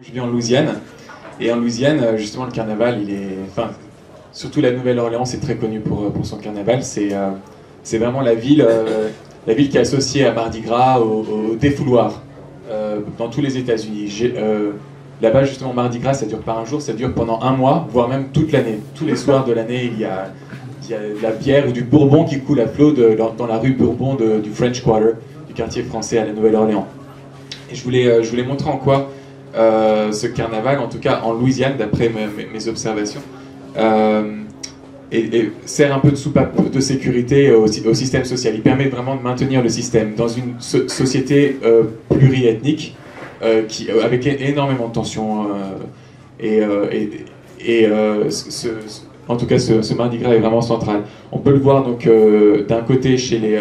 Je vis en Louisiane, et en Louisiane, justement, le carnaval, enfin, surtout la Nouvelle-Orléans, c'est très connu pour son carnaval. C'est vraiment la ville qui est associée à Mardi Gras, au défouloir, dans tous les États-Unis. Là-bas, justement, Mardi Gras, ça dure pas un jour, ça dure pendant un mois, voire même toute l'année. Tous les soirs de l'année, il y a de la bière ou du bourbon qui coule à flot dans la rue Bourbon du French Quarter, du quartier français à la Nouvelle-Orléans. Et je voulais montrer en quoi ce carnaval, en tout cas en Louisiane, d'après mes observations, et sert un peu de soupape de sécurité au système social. Il permet vraiment de maintenir le système dans une société pluriethnique avec énormément de tensions. En tout cas, ce Mardi Gras est vraiment central. On peut le voir donc d'un côté chez les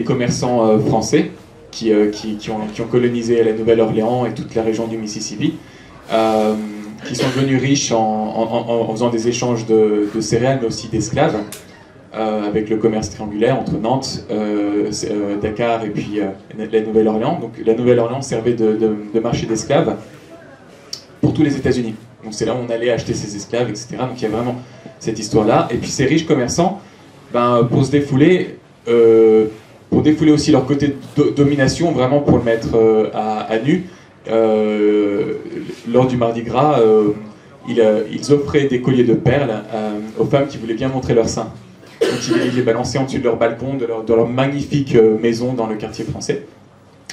commerçants français qui ont colonisé la Nouvelle-Orléans et toute la région du Mississippi, qui sont devenus riches en faisant des échanges de céréales, mais aussi d'esclaves, avec le commerce triangulaire entre Nantes, Dakar et puis la Nouvelle-Orléans. Donc la Nouvelle-Orléans servait de marché d'esclaves pour tous les États-Unis. Donc c'est là où on allait acheter ses esclaves, etc. Donc il y a vraiment cette histoire-là. Et puis ces riches commerçants, pour se défouler, aussi leur côté de domination, vraiment pour le mettre à nu, lors du Mardi Gras, ils offraient des colliers de perles aux femmes qui voulaient bien montrer leur sein. Donc ils les balançaient en dessus de leur balcon, de leur magnifique maison dans le quartier français.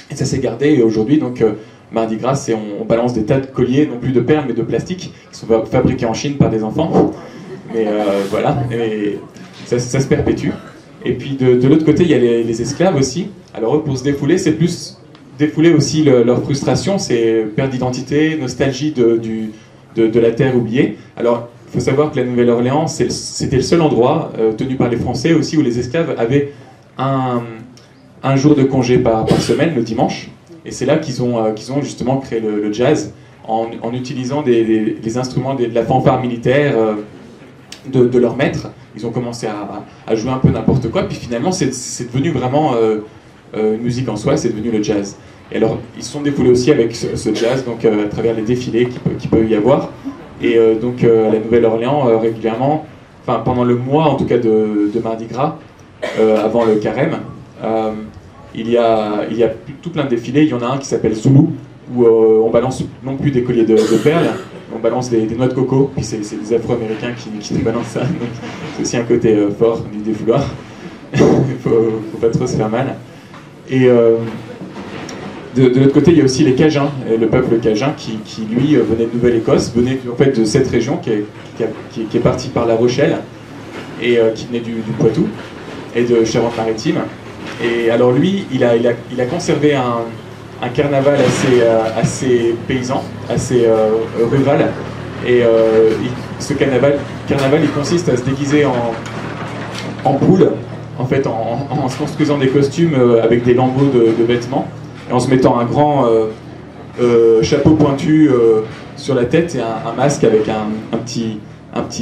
Et ça s'est gardé, et aujourd'hui, donc, Mardi Gras, on balance des tas de colliers, non plus de perles, mais de plastique, qui sont fabriqués en Chine par des enfants. Mais voilà, et ça se perpétue. Et puis de l'autre côté, il y a les esclaves aussi. Alors eux, pour se défouler, c'est plus défouler aussi leur frustration, c'est perte d'identité, nostalgie de la terre oubliée. Alors, il faut savoir que la Nouvelle-Orléans, c'était le seul endroit, tenu par les Français aussi, où les esclaves avaient un jour de congé par semaine, le dimanche. Et c'est là qu'ils ont justement créé le jazz, en utilisant les instruments de la fanfare militaire de leur maître. Ils ont commencé à jouer un peu n'importe quoi, puis finalement c'est devenu vraiment une musique en soi, c'est devenu le jazz. Et alors ils se sont défoulés aussi avec ce jazz, donc à travers les défilés qu'il peut y avoir. Et donc à la Nouvelle-Orléans, régulièrement, enfin pendant le mois en tout cas de Mardi Gras, avant le carême, il y a tout plein de défilés. Il y en a un qui s'appelle Zulu, où on balance non plus des colliers de perles, on balance des noix de coco, puis c'est des Afro-Américains qui nous balancent ça, donc c'est aussi un côté fort du défouloir. faut pas trop se faire mal. Et de l'autre côté, il y a aussi les Cajuns, le peuple Cajun qui lui venait de Nouvelle-Écosse, venait en fait de cette région qui est partie par La Rochelle et qui venait du Poitou et de Charente-Maritime. Et alors lui, il a conservé un carnaval assez paysan, assez rural. Et ce carnaval, il consiste à se déguiser en poule, en fait, en se construisant des costumes avec des lambeaux de vêtements, et en se mettant un grand chapeau pointu sur la tête et un masque avec un petit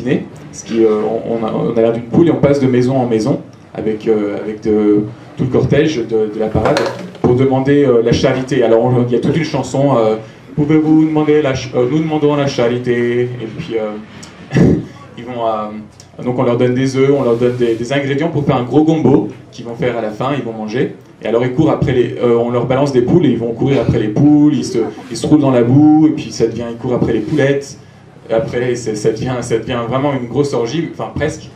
nez. On a l'air d'une poule et on passe de maison en maison avec tout le cortège de la parade pour demander la charité. Alors il y a toute une chanson, pouvez-vous demander nous demandons la charité, et puis ils vont donc on leur donne des œufs, on leur donne des ingrédients pour faire un gros gombo qu'ils vont faire à la fin, ils vont manger. Et alors ils courent après on leur balance des poules et ils vont courir après les poules, ils se roulent dans la boue, et puis ils courent après les poulettes. Et après ça devient vraiment une grosse orgie, enfin presque.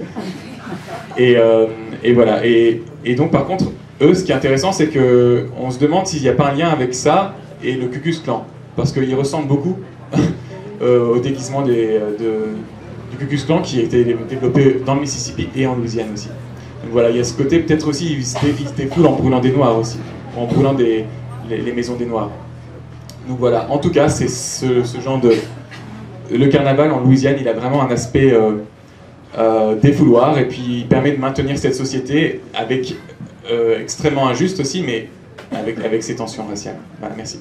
Et voilà. Et donc par contre, eux, ce qui est intéressant, c'est qu'on se demande s'il n'y a pas un lien avec ça et le Ku Klux Klan, parce qu'ils ressemblent beaucoup au déguisement du Ku Klux Klan qui a été développé dans le Mississippi et en Louisiane aussi. Donc voilà, il y a ce côté, peut-être aussi, ils se défoulent en brûlant des Noirs aussi, en brûlant les maisons des Noirs. Donc voilà, en tout cas, c'est ce genre de... Le carnaval en Louisiane, il a vraiment un aspect défouloir, et puis il permet de maintenir cette société extrêmement injuste aussi, mais avec ces tensions raciales. Voilà, merci.